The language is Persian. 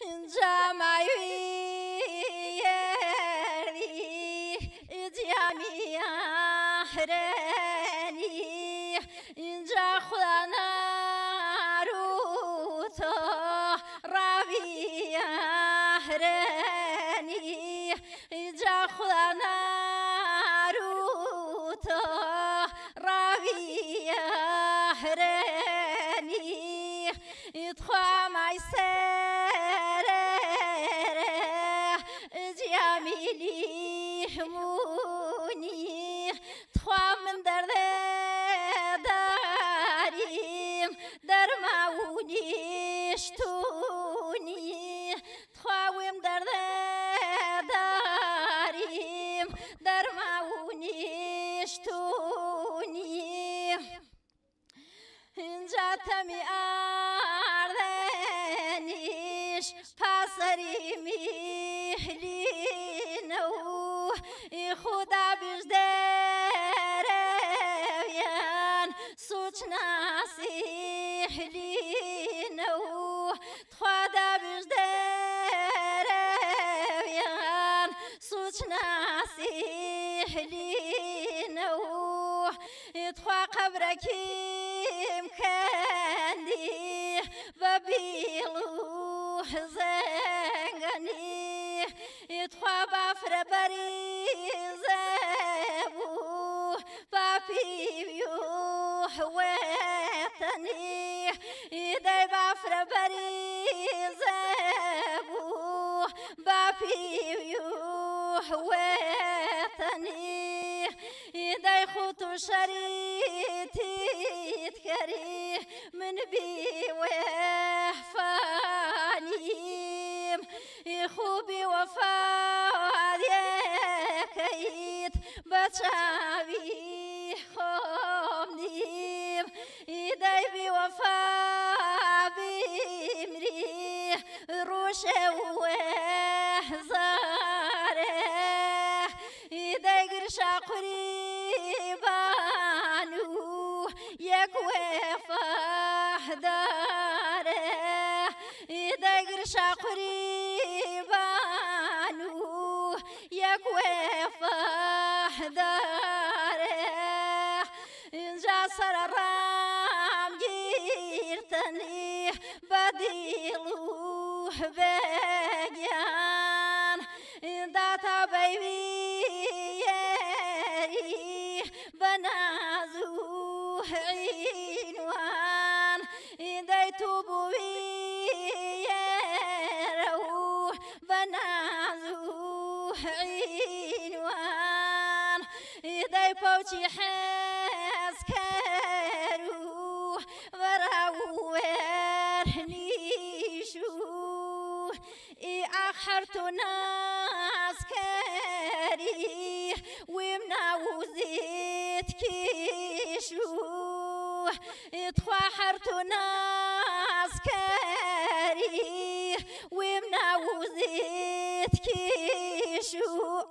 جمعي جميع حراني إنجا خلنا روتو ربيع حراني إنجا خلنا روتو ربيع حراني إدخل معي جميلي حموني تخوى من درد داريم درماوني شتوني تخوى من درد داريم درماوني شتوني إن جاتمي أردنيش پسری میحلینو خدا بیشتریان سوچ ناسیحلینو خدا بیشتریان سوچ ناسیحلینو اتخوا قبركيم كاندي ببيلو زنغني اتخوا بافر بريزابو بابيبيو حواتني إيدي بافر بريزابو بابيبيو حواتني إيدي خطو شريتي تكري من بوحفانيم إخوبي وفاد يكيت بتشابي خمنيم إيدي بوفا بمري روشة وحزاره إيدي قرشا قريبانو يكوي فحداره إيدي قرشا قريبانو يكوي فحداره إن جاسر الرام جيرتني بديلو بيان إن داتا بيبي بنازو عينوان إذا توبوي يرو بنازو عينوان إذا بوشي حسكرو وراوير نيشو إي آخرت ناس كري ومناوزيت كيشو اتخوحرت ناس كري ومناوزيت كيشو